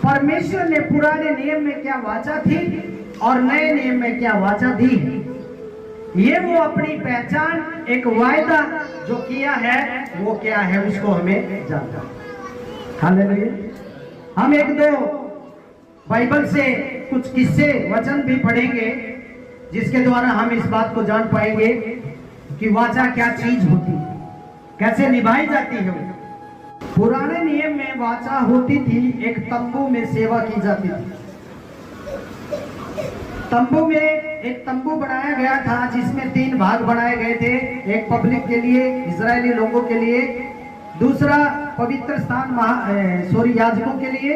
परमेश्वर ने पुराने नियम में क्या वाचा थी और नए नियम में क्या वाचा दी है, ये वो अपनी पहचान, एक वायदा जो किया है वो क्या है उसको हमें जानना है। हालेलुया। हम एक दो बाइबल से कुछ किस्से वचन भी पढ़ेंगे जिसके द्वारा हम इस बात को जान पाएंगे कि वाचा क्या चीज होती है, कैसे निभाई जाती है। पुराने नियम में वाचा होती थी, एक तंबू में सेवा की जाती थी। तंबू में एक तंबू बनाया गया था जिसमें 3 भाग बनाए गए थे, एक पब्लिक के लिए, इजरायली लोगों के लिए, दूसरा पवित्र स्थान याजकों के लिए,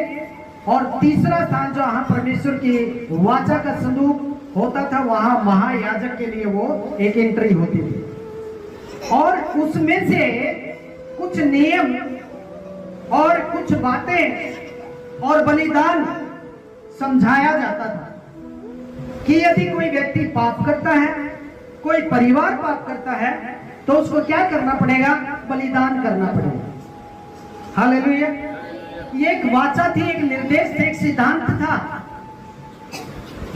और तीसरा स्थान जहां परमेश्वर की वाचा का संदूक होता था वहां महायाजक के लिए वो एक एंट्री होती थी। और उसमें से कुछ नियम और कुछ बातें और बलिदान समझाया जाता था कि यदि कोई व्यक्ति पाप करता है, कोई परिवार पाप करता है, तो उसको क्या करना पड़ेगा? बलिदान करना पड़ेगा। हालेलुया। ये एक वाचा थी, एक निर्देश थे, एक सिद्धांत था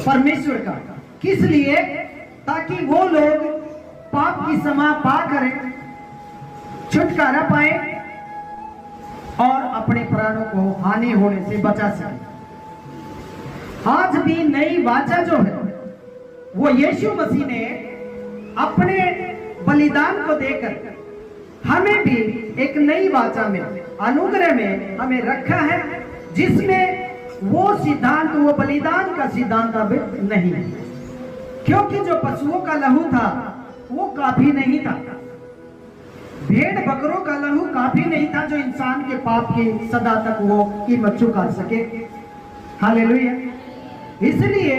परमेश्वर का। किस लिए? ताकि वो लोग पाप की क्षमा पा करें, छुटकारा पाए और अपने प्राणों को हानि होने से बचा सके। आज भी नई वाचा जो है वो यीशु मसीह ने अपने बलिदान को देकर हमें भी एक नई वाचा में, अनुग्रह में हमें रखा है, जिसमें वो सिद्धांत, वो बलिदान का सिद्धांत अब नहीं है। क्योंकि जो पशुओं का लहू था वो काफी नहीं था, भेड़ बकरों का लहू काफी नहीं था जो इंसान के पाप की सदा तक वो कीमत चुका सके। हालेलुया। इसलिए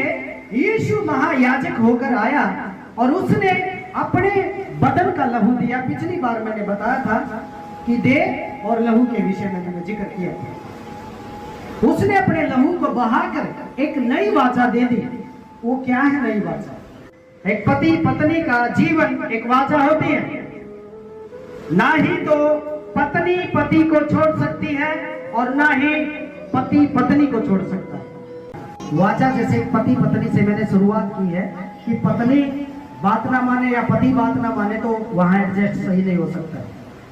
यीशु महायाजक होकर आया और उसने अपने बदन का लहू दिया। पिछली बार मैंने बताया था कि देह और लहू के विषय में मैंने जिक्र किया था। उसने अपने लहू को बहाकर एक नई वाचा दे दी। वो क्या है नई वाचा? एक पति पत्नी का जीवन एक वाचा होती है। ना ही तो पत्नी पति को छोड़ सकती है और ना ही पति पत्नी को छोड़ सकता है। वाचा जैसे पति पत्नी से मैंने शुरुआत की है कि पत्नी बात ना माने या पति बात ना माने तो वहां एडजस्ट सही नहीं हो सकता है।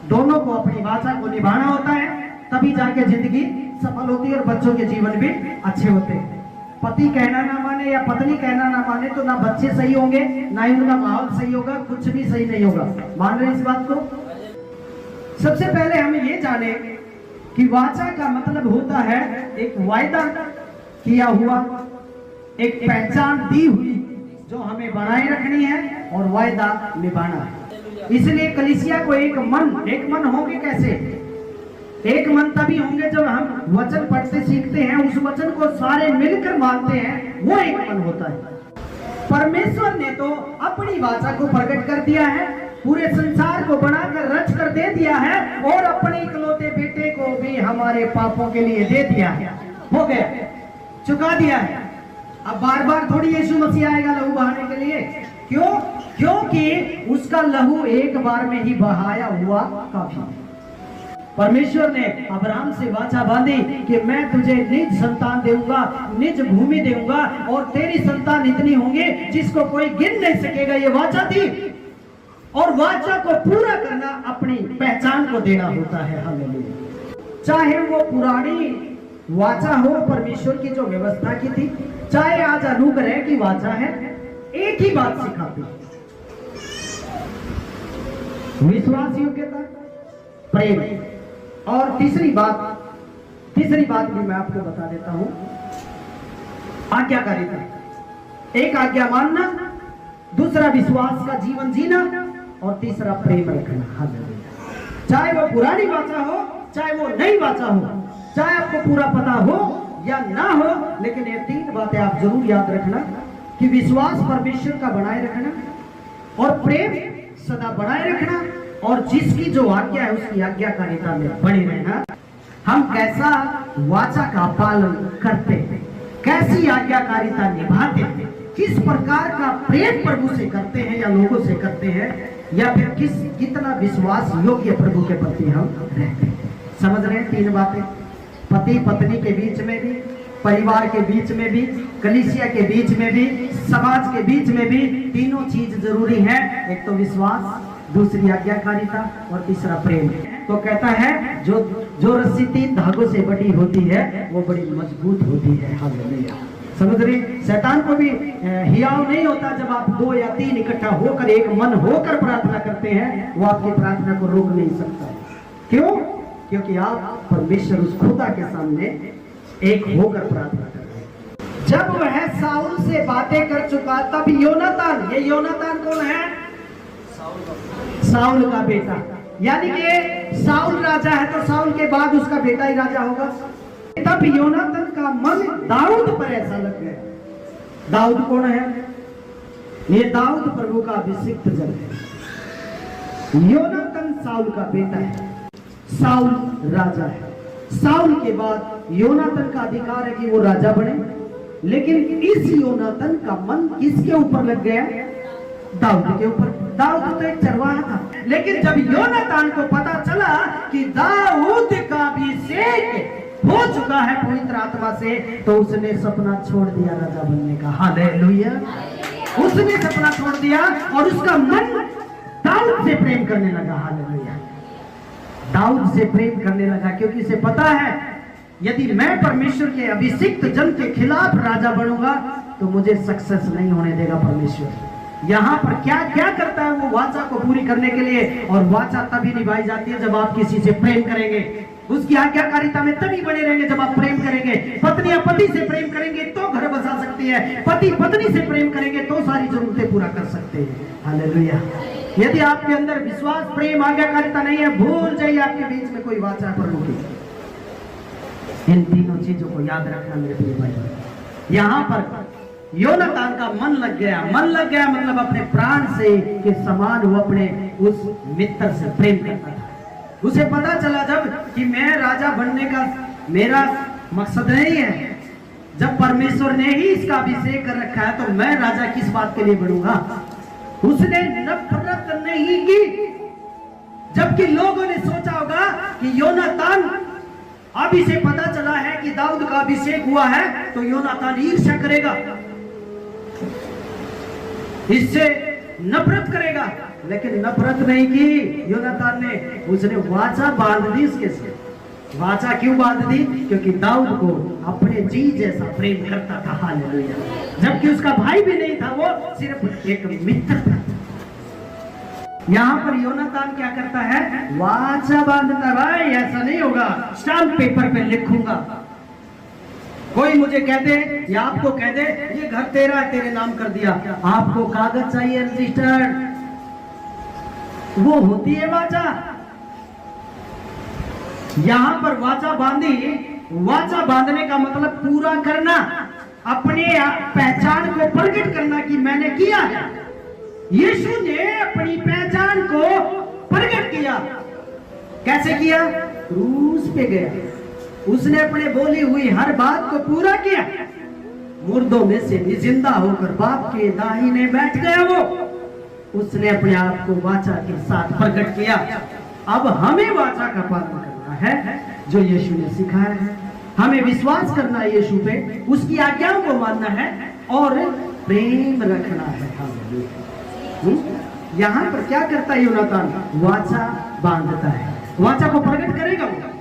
दोनों को अपनी वाचा को निभाना होता है, तभी जाके जिंदगी सफल होती है और बच्चों के जीवन भी अच्छे होते हैं। पति कहना ना माने या पत्नी कहना ना माने तो ना बच्चे सही होंगे, ना ही उनका माहौल सही होगा, कुछ भी सही नहीं होगा। मान रहे इस बात को? सबसे पहले हम ये जाने कि वाचा का मतलब होता है एक वायदा किया हुआ, एक पहचान दी हुई जो हमें बनाए रखनी है और वायदा निभाना है। इसलिए कलीसिया को एक मन होंगे। कैसे एक मन? तभी होंगे जब हम वचन पढ़ते सीखते हैं, उस वचन को सारे मिलकर मानते हैं, वो एक मन होता है। परमेश्वर ने तो अपनी वाचा को प्रकट कर दिया है, पूरे संसार को बनाकर रच कर दे दिया है और अपने इकलौते बेटे को भी हमारे पापों के लिए दे दिया है। हो गया, चुका दिया है। अब बार बार थोड़ी यीशु मसीह आएगा लहू बहाने के लिए। क्यों? क्योंकि उसका लहू एक बार में ही बहाया हुआ काफी। परमेश्वर ने अब्राहम से वाचा बांधी कि मैं तुझे निज संतान दूंगा, निज भूमि दूंगा और तेरी संतान इतनी होंगे जिसको कोई गिन नहीं सकेगा। ये वाचा थी और वाचा को पूरा करना अपनी पहचान को देना होता है। हालेलुया। चाहे वो पुरानी वाचा हो परमेश्वर की जो व्यवस्था की थी, चाहे आज अनुग्रह की वाचा है, एक ही बात सिखाती है, विश्वास योग्यता, प्रेम। और तीसरी बात भी मैं आपको बता देता हूं, आज्ञाकारिता। एक आज्ञा मानना, दूसरा विश्वास का जीवन जीना और तीसरा प्रेम रखना। हालेलुया। चाहे वो पुरानी वाचा हो, चाहे वो नई वाचा हो, चाहे आपको पूरा पता हो या ना हो, लेकिन ये 3 बातें आप जरूर याद रखना कि विश्वास परमेश्वर का बनाए रखना और प्रेम सदा बनाए रखना और जिसकी जो आज्ञा है उसकी आज्ञाकारिता में बने रहना। हम कैसा वाचा का पालन करते हैं, कैसी आज्ञाकारिता निभाते हैं, किस प्रकार का प्रेम प्रभु से करते हैं या लोगों से करते हैं, या फिर कितना विश्वास योग्य प्रभु के प्रति हम रहते हैं। समझ रहे हैं? 3 बातें, पति पत्नी के बीच में भी, परिवार के बीच में भी, कलीसिया के बीच में भी, समाज के बीच में भी तीनों चीज जरूरी है। एक तो विश्वास, दूसरी आज्ञाकारिता और तीसरा प्रेम। तो कहता है जो रस्सी 3 धागों से बटी होती है वो बड़ी मजबूत होती है। हालेलुया। समझ रहे? शैतान को भी हियाव नहीं होता जब आप 2 या 3 इकट्ठा होकर एक मन होकर प्रार्थना करते हैं, वो आपकी प्रार्थना को रोक नहीं सकता। क्यों? क्योंकि आप परमेश्वर उस खुदा के सामने एक होकर प्रार्थना कर रहे हैं। जब वह साउल से बातें कर चुका तब योनातान, ये योनातान कौन है? साउल का बेटा। यानी कि साउल राजा है तो साउल के बाद उसका बेटा ही राजा होगा। तब योनातान का मन दाऊद पर ऐसा लग गया। दाऊद कौन है? ये दाऊद प्रभु का अभिषिक्त जन है। योनातान साउल का बेटा है, साउल राजा है। साउल के बाद योनातान का अधिकार है कि वो राजा बने, लेकिन इस योनातान का मन किसके ऊपर लग गया? दाऊद के ऊपर। दाऊद तो एक चरवाहा था, लेकिन जब योनातान को पता चला कि दाऊद का अभिषेक हो चुका है पवित्र आत्मा से, तो उसने सपना छोड़ दिया राजा बनने का। हालेलुया। उसने सपना छोड़ दिया और उसका मन दाऊद से प्रेम करने लगा। हालेलुया। दाऊद से प्रेम करने लगा क्योंकि इसे पता है यदि मैं परमेश्वर के अभिषिक्त जन के खिलाफ राजा बनूंगा तो मुझे सक्सेस नहीं होने देगा परमेश्वर। यहाँ पर क्या क्या करता है वो वाचा को पूरी करने के लिए, और वाचा तभी निभाई जाती है जब आप किसी से प्रेम करेंगे। उसकी आज्ञाकारिता में तभी बने रहेंगे जब आप प्रेम करेंगे। पत्नियां पति से प्रेम करेंगे तो घर बसा सकती है, पति पत्नी से प्रेम करेंगे तो सारी जरूरतें पूरा कर सकते हैं। हालेलुया। यदि आपके अंदर विश्वास, प्रेम, आज्ञाकारिता नहीं है, भूल जाइए आपके बीच में कोई वाचा प्रभु की। इन तीनों चीजों को याद रखना मेरे प्रिय भाई। यहाँ पर योनातान का मन लग गया। मन लग गया मतलब अपने प्राण से के समान वो अपने उस मित्र से प्रेम करता था। उसे पता चला जब कि मैं राजा बनने का मेरा मकसद नहीं है, जब परमेश्वर ने ही इसका अभिषेक कर रखा है तो मैं राजा किस बात के लिए बनूंगा। उसने नफरत नहीं की, जबकि लोगों ने सोचा होगा कि योनातान, अब इसे पता चला है कि दाऊद का अभिषेक हुआ है तो योनातान ईर्ष्या करेगा, इससे नफरत करेगा। लेकिन नफरत नहीं की योनातान ने, उसने वाचा बांध दी इसके से। वाचा क्यों बांध दी? क्योंकि दाऊद को अपने जी जैसा प्रेम करता था। हालेलुया। जबकि उसका भाई भी नहीं था, वो सिर्फ एक मित्र था। यहाँ पर योनातान क्या करता है? वाचा बांधता है। भाई ऐसा नहीं होगा, स्टाम्प पेपर पे लिखूंगा। कोई मुझे कह दे या आपको कह दे ये घर तेरा है, तेरे नाम कर दिया, आपको कागज चाहिए रजिस्टर्ड, वो होती है वाचा। यहां पर वाचा बांधी। वाचा बांधने का मतलब पूरा करना, अपने पहचान को प्रकट करना कि मैंने किया है। यीशु ने अपनी पहचान को प्रकट किया। कैसे किया? क्रूस पे गया, उसने अपने बोली हुई हर बात को पूरा किया। मुर्दों में से भी जिंदा होकर बाप के दाहिने बैठ गया वो। उसने अपने आप को वाचा के साथ प्रकट किया। अब हमें वाचा का पालन करना है जो यीशु ने सिखाया है। हमें विश्वास करना है यीशु पे, उसकी आज्ञाओं को मानना है और प्रेम रखना है। यहाँ पर क्या करता है योनातान? वाचा बांधता है, वाचा को प्रकट करेगा वो।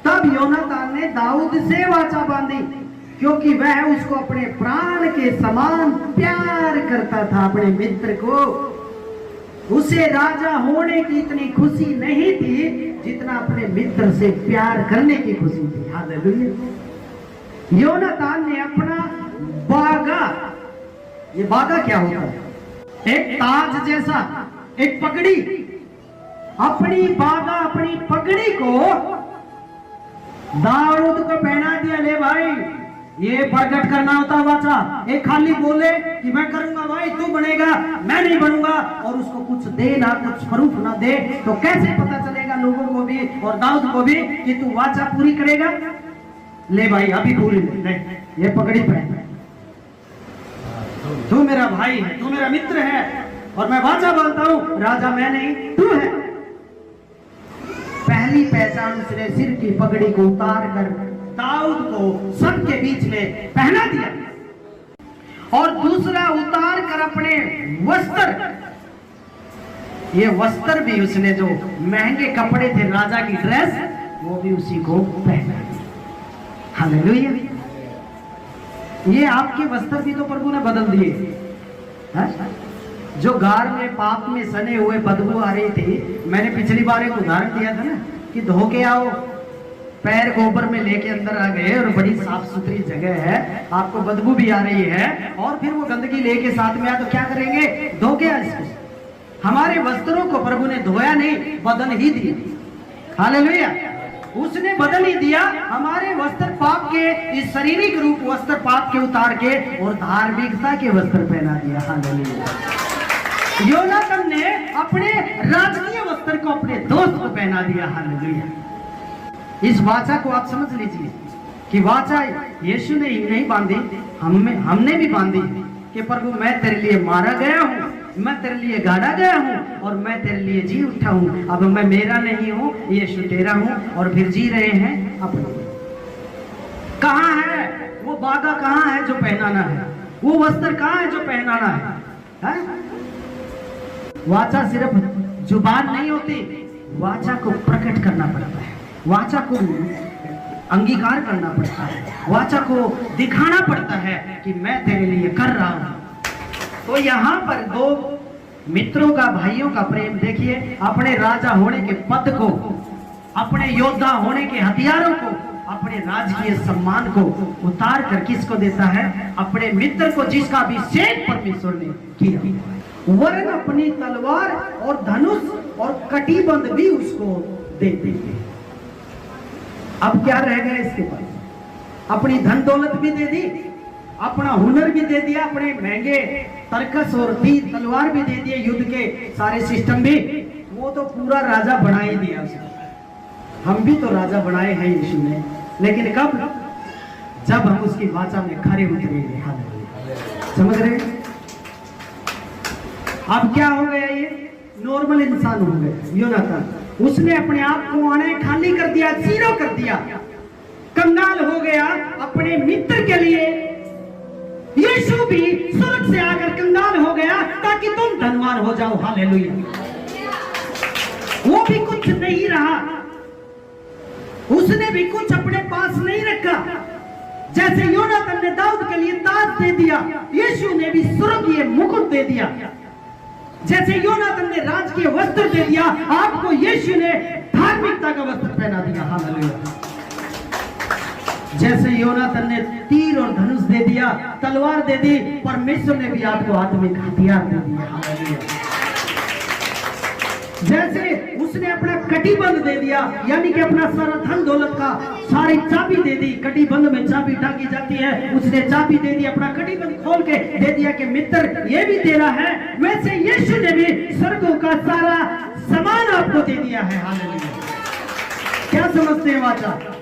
तब योनातान ने दाऊद से वाचा बांधी क्योंकि वह उसको अपने प्राण के समान प्यार करता था। अपने मित्र को, उसे राजा होने की इतनी खुशी नहीं थी जितना अपने मित्र से प्यार करने की खुशी थी। हालेलुया। योनातान ने अपना बागा, ये बागा क्या होता है? एक ताज जैसा, एक पगड़ी, अपनी बागा, अपनी पगड़ी को दाऊद को पहना दिया। ले भाई, ये प्रकट करना होता वाचा। एक खाली बोले कि मैं करूंगा भाई, तू बनेगा, मैं नहीं बनूंगा, और उसको कुछ दे ना, कुछ प्रूफ ना दे, तो कैसे पता चलेगा लोगों को भी और दाऊद को भी कि तू वाचा पूरी करेगा? ले भाई, अभी पूरी ले, ये पगड़ी पहन, तू मेरा भाई है, तू मेरा मित्र है, और मैं वाचा बोलता हूं, राजा मैं नहीं तू है। पहली पहचान उसने सिर की पगड़ी को उतार कर दाऊद को सबके बीच में पहना दिया, और दूसरा उतार कर अपने वस्त्र, ये वस्त्र भी उसने जो महंगे कपड़े थे राजा की ड्रेस, वो भी उसी को पहना दिया। हालेलुया। ये आपके वस्त्र भी तो प्रभु ने बदल दिए। जो गार में पाप में सने हुए बदबू आ रही थी, मैंने पिछली बार एक उदाहरण दिया था ना कि धो के आओ, पैर गोबर में लेके अंदर आ गए और बड़ी साफ सुथरी जगह है, आपको बदबू भी आ रही है, और फिर वो गंदगी लेके साथ में आए तो क्या करेंगे? धो के इसको। हमारे वस्त्रों को प्रभु ने धोया नहीं, बदल ही दिया। हालेलुया। उसने बदल ही दिया हमारे वस्त्र पाप के, इस शारीरिक रूप वस्त्र पाप के उतार के और धार्मिकता के वस्त्र पहना दिया। हालेलुया। योनातान ने अपने राजकीय वस्त्र को अपने दोस्त को पहना दिया। हालेलुया। इस वाचा को आप समझ लीजिए कि वाचा यीशु ने ही नहीं बांधी, हमने भी बांधी कि प्रभु मैं तेरे लिए मारा गया हूँ, मैं तेरे लिए गाड़ा गया हूँ, और मैं तेरे लिए जी उठा हूँ। अब मैं मेरा नहीं हूँ, यीशु तेरा हूँ, और फिर जी रहे हैं अपने। कहाँ है वो बागा? कहाँ है जो पहनाना है? वो वस्त्र कहाँ है जो पहनाना है? वाचा सिर्फ जुबान नहीं होती, वाचा को प्रकट करना पड़ता है, वाचा को अंगीकार करना पड़ता है, वाचा को दिखाना पड़ता है कि मैं तेरे लिए कर रहा हूं। तो यहाँ पर दो मित्रों का, भाइयों का प्रेम देखिए। अपने राजा होने के पद को, अपने योद्धा होने के हथियारों को, अपने राजकीय सम्मान को उतार कर किसको देता है? अपने मित्र को, जिसका अभिषेक परमेश्वर ने किया। वरन अपनी तलवार और धनुष और कटिबंध भी उसको दे देंगे। अब क्या रह गया इसके पास? अपनी धन दौलत भी दे दी, अपना हुनर भी दे दिया, अपने महंगे तरकस और तीर तलवार भी दे दिए, युद्ध के सारे सिस्टम भी। वो तो पूरा राजा बना ही दिया उसको। हम भी तो राजा बनाए हैं यीशु ने, लेकिन कब? जब हम उसकी वाचा में खरे उतरेंगे। समझ रहे? अब क्या हो गया? ये नॉर्मल इंसान हो गए योनातान। उसने अपने आप को आने खाली कर दिया, जीरो कर दिया, कंगाल हो गया अपने मित्र के लिए। यीशु भी स्वर्ग से आकर कंगाल हो गया ताकि तुम धनवान हो जाओ। हालेलुया। वो भी कुछ नहीं रहा, उसने भी कुछ अपने पास नहीं रखा। जैसे योनातान ने दाऊद के लिए ताज दे दिया, यीशु ने भी स्वर्गीय मुकुट दे दिया। जैसे योनातान ने राज के वस्त्र दे दिया, आपको यीशु ने धार्मिकता का वस्त्र पहना दिया। हालेलुया। जैसे योनातान ने तीर और धनुष दे दिया, तलवार दे दी, परमेश्वर ने भी आपको आत्मिक हथियार दे दिया। हालेलुया। जैसे उसने अपना कटिबंध दे दिया, यानी कि अपना सारा धन दौलत का सारी चाबी दे दी। कटिबंध में चाबी टांगी जाती है, उसने चाबी दे दी, अपना कटिबंध खोल के दे दिया कि मित्र ये भी तेरा है। वैसे यीशु ने भी स्वर्गों का सारा सामान आपको दे दिया है। हालेलुया। क्या समझते हैं वाचा?